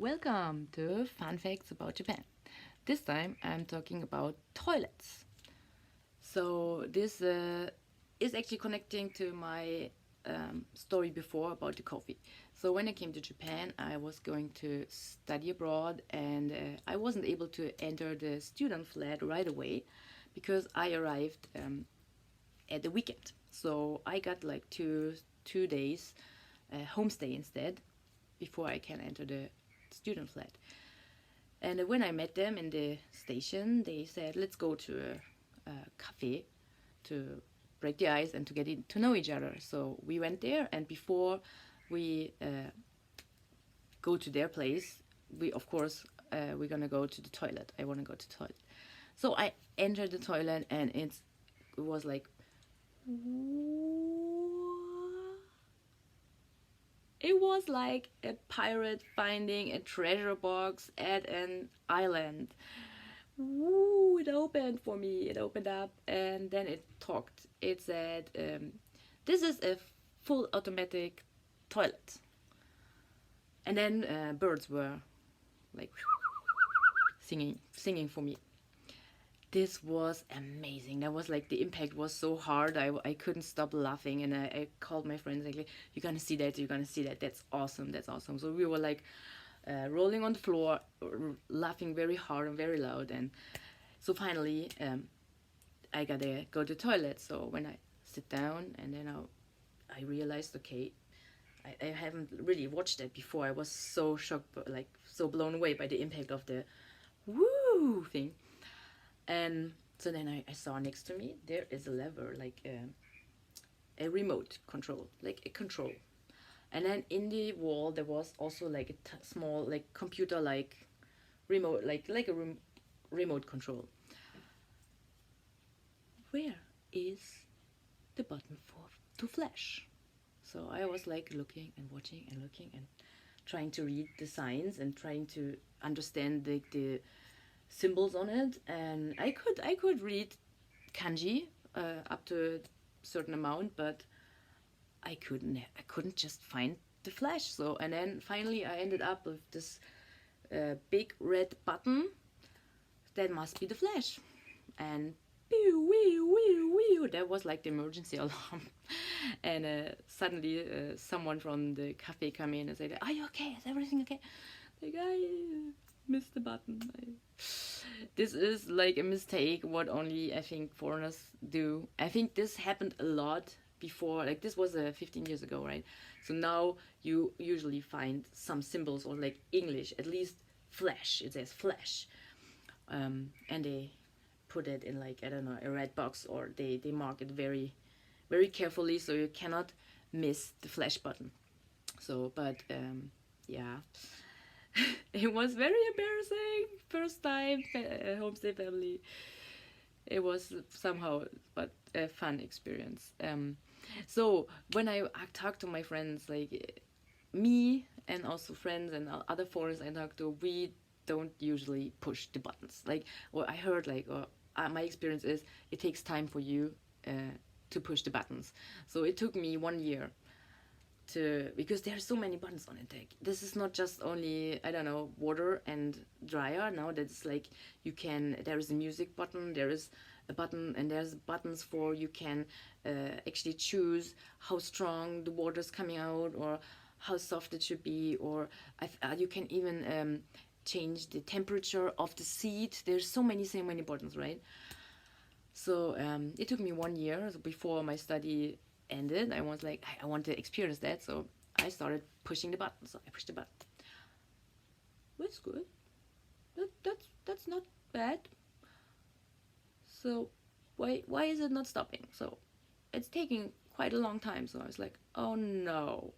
Welcome to Fun Facts About Japan. This time I'm talking about toilets. So, this is actually connecting to my story before about the coffee. So, when I came to Japan, I was going to study abroad and I wasn't able to enter the student flat right away because I arrived at the weekend. So, I got like two days homestay instead before I can enter the student flat. And when I met them in the station, they said, "Let's go to a cafe to break the ice and to get to know each other." So we went there, and before we go to their place, we of course we're gonna go to the toilet. I want to go to the toilet, so I entered the toilet, and it was like, it was like a pirate finding a treasure box at an island. Woo, it opened for me. It opened up and then it talked. It said, "This is a full automatic toilet." And then birds were like singing for me. This was amazing. That was like the impact was so hard. I couldn't stop laughing, and I called my friends like, "You're gonna see that. You're gonna see that. That's awesome. That's awesome." So we were like rolling on the floor, laughing very hard and very loud. And so finally, I gotta go to the toilet. So when I sit down, and then I realized, okay, I haven't really watched that before. I was so shocked, like so blown away by the impact of the woo thing. And so then I saw next to me there is a lever, like a remote control, like a control. And then in the wall there was also like a small, like computer, like remote, like a remote control. Where is the button for to flash? So I was like looking and watching and looking and trying to read the signs and trying to understand the symbols on it, and I could read kanji up to a certain amount, but I couldn't just find the flash. So and then finally I ended up with this big red button. That must be the flash, and pew, wee, wee, wee, that was like the emergency alarm. And suddenly someone from the cafe came in and said, "Are you okay? Is everything okay?" Like, I missed the button. This is like a mistake what only I think foreigners do. I think this happened a lot before. Like this was 15 years ago, right? So now you usually find some symbols, or like English, at least flash. It says flash, and they put it in, like, I don't know, a red box, or they mark it very very carefully so you cannot miss the flash button. So, but yeah, it was very embarrassing. First time homestay family. It was somehow, but a fun experience. So when I talk to my friends, like me and also friends and other foreigners I talk to, we don't usually push the buttons. Like, what I heard, like, or my experience is, it takes time for you to push the buttons. So it took me 1 year to, because there are so many buttons on it. Like, this is not just only, I don't know, water and dryer. Now that's like, you can, there is a music button, there is a button, and there's buttons for, you can actually choose how strong the water is coming out, or how soft it should be, or you can even change the temperature of the seat. There's so many buttons, right? So it took me 1 year. So before my study ended, I was like, I want to experience that. So I started pushing the button. So I pushed the button. That's good. That's not bad. So why is it not stopping? So it's taking quite a long time. So I was like, oh no,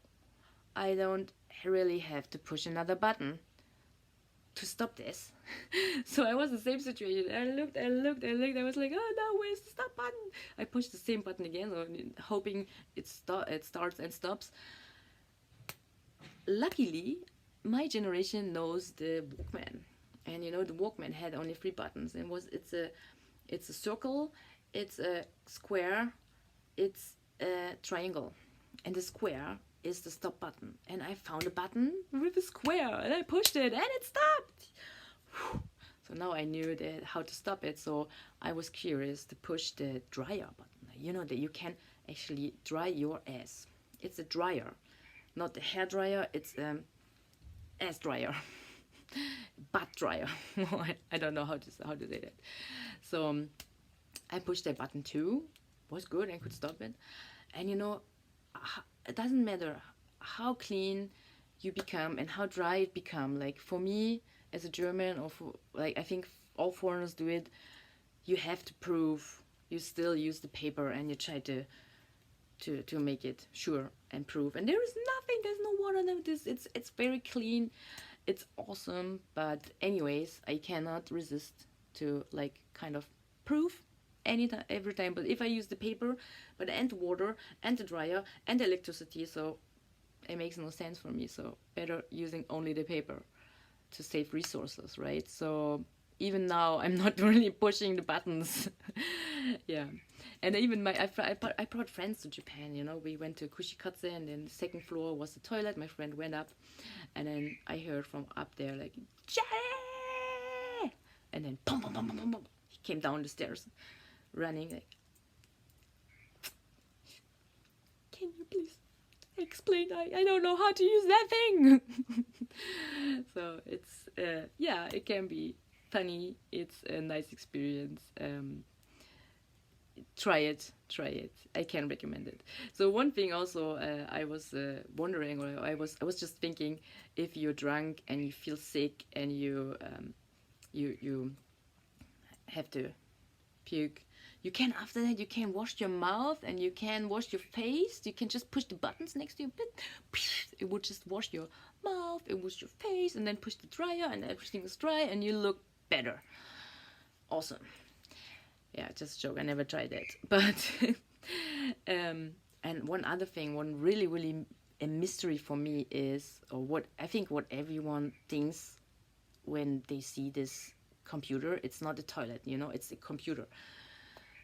I don't really have to push another button to stop this. So I was in the same situation. I looked. I was like, oh no, where's the stop button? I pushed the same button again, so hoping it starts and stops. Luckily, my generation knows the Walkman, and the Walkman had only three buttons. And it's a circle, it's a square, it's a triangle, and the square is the stop button. And I found a button with a square, and I pushed it, and it stopped. Whew. So now I knew that how to stop it. So I was curious to push the dryer button. You know that you can actually dry your ass. It's a dryer, not a hair dryer. It's ass dryer, butt dryer. I don't know how to say that. So I pushed that button too. Was good. I could stop it. And you know, it doesn't matter how clean you become and how dry it become. Like for me as a German, or for, like I think all foreigners do it, you have to prove you still use the paper and you try to make it sure and prove. And there is nothing, there's no water in this. It's very clean. It's awesome. But anyways, I cannot resist to like kind of prove anytime, every time. But if I use the paper, but and water and the dryer and the electricity, so it makes no sense for me. So better using only the paper to save resources, right? So even now I'm not really pushing the buttons. Yeah. And even I brought friends to Japan, you know. We went to Kushikatse, and then the second floor was the toilet. My friend went up, and then I heard from up there like, Jenny! And then pum, pum, pum, pum, pum, pum. He came down the stairs running like, can you please explain? I don't know how to use that thing. So it's yeah, it can be funny. It's a nice experience. Try it. I can recommend it. So one thing also, I was wondering, or I was just thinking, if you're drunk and you feel sick and you have to puke, you can, after that, you can wash your mouth and you can wash your face. You can just push the buttons next to you. It would just wash your mouth, it wash your face, and then push the dryer, and everything is dry, and you look better. Awesome. Yeah, just a joke. I never tried that. But and one other thing, one really a mystery for me is, or what I think what everyone thinks when they see this computer, it's not a toilet, you know, it's a computer.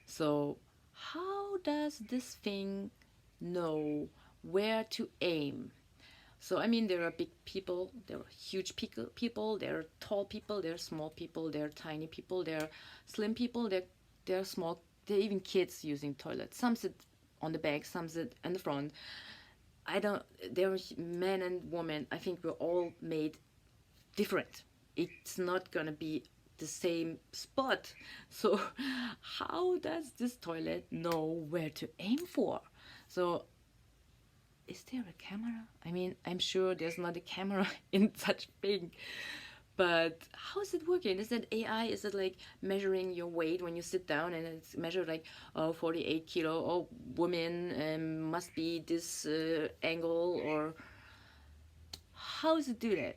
So how does this thing know where to aim? So I mean, there are big people, there are huge people, there are tall people, there are small people, there are tiny people, there are slim people, there are small, there are even kids using toilets. Some sit on the back, some sit in the front. There are men and women. I think we're all made different. It's not gonna be the same spot. So how does this toilet know where to aim for? So is there a camera? I mean, I'm sure there's not a camera in such thing. But how is it working? Is that AI? Is it like measuring your weight when you sit down, and it's measured like, oh, 48 kilo, oh, woman must be this angle, or how does it do that?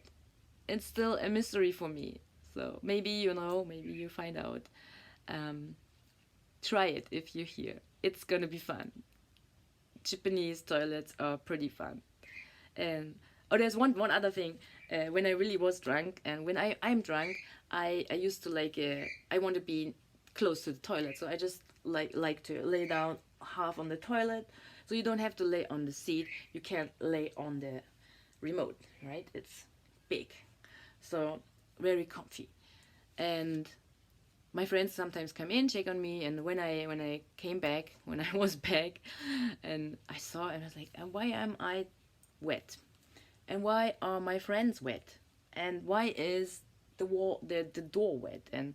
It's still a mystery for me. So maybe you know, maybe you find out. Try it if you're here. It's gonna be fun. Japanese toilets are pretty fun. And oh, there's one other thing. When I really was drunk, and when I'm drunk, I used to like, I want to be close to the toilet, so I just like to lay down half on the toilet, so you don't have to lay on the seat. You can lay on the remote, right? It's big, so very comfy. And my friends sometimes come in, check on me, and when I came back, when I was back, and I saw, and I was like, why am I wet? And why are my friends wet? And why is the door wet? And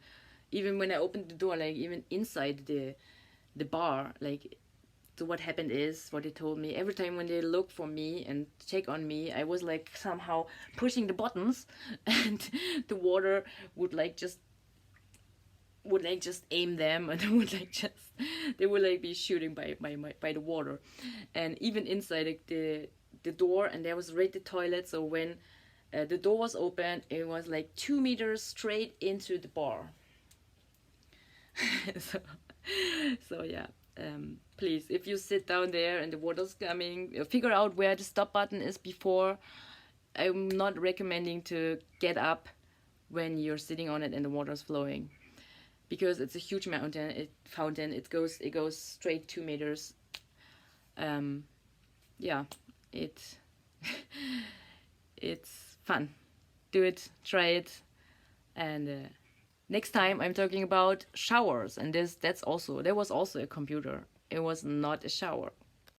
even when I opened the door, like even inside the bar, like, so what happened is, what they told me, every time when they look for me and check on me, I was like somehow pushing the buttons, and the water would just aim them, and they would like be shooting by the water. And even inside, like, the door, and there was right the toilet, so when the door was open, it was like 2 meters straight into the bar. so yeah, please, if you sit down there and the water's coming, figure out where the stop button is before. I'm not recommending to get up when you're sitting on it and the water's flowing, because it's a huge fountain. It goes straight 2 meters. Yeah, It's fun. Do it, try it, and next time I'm talking about showers, and there was also a computer. It was not a shower.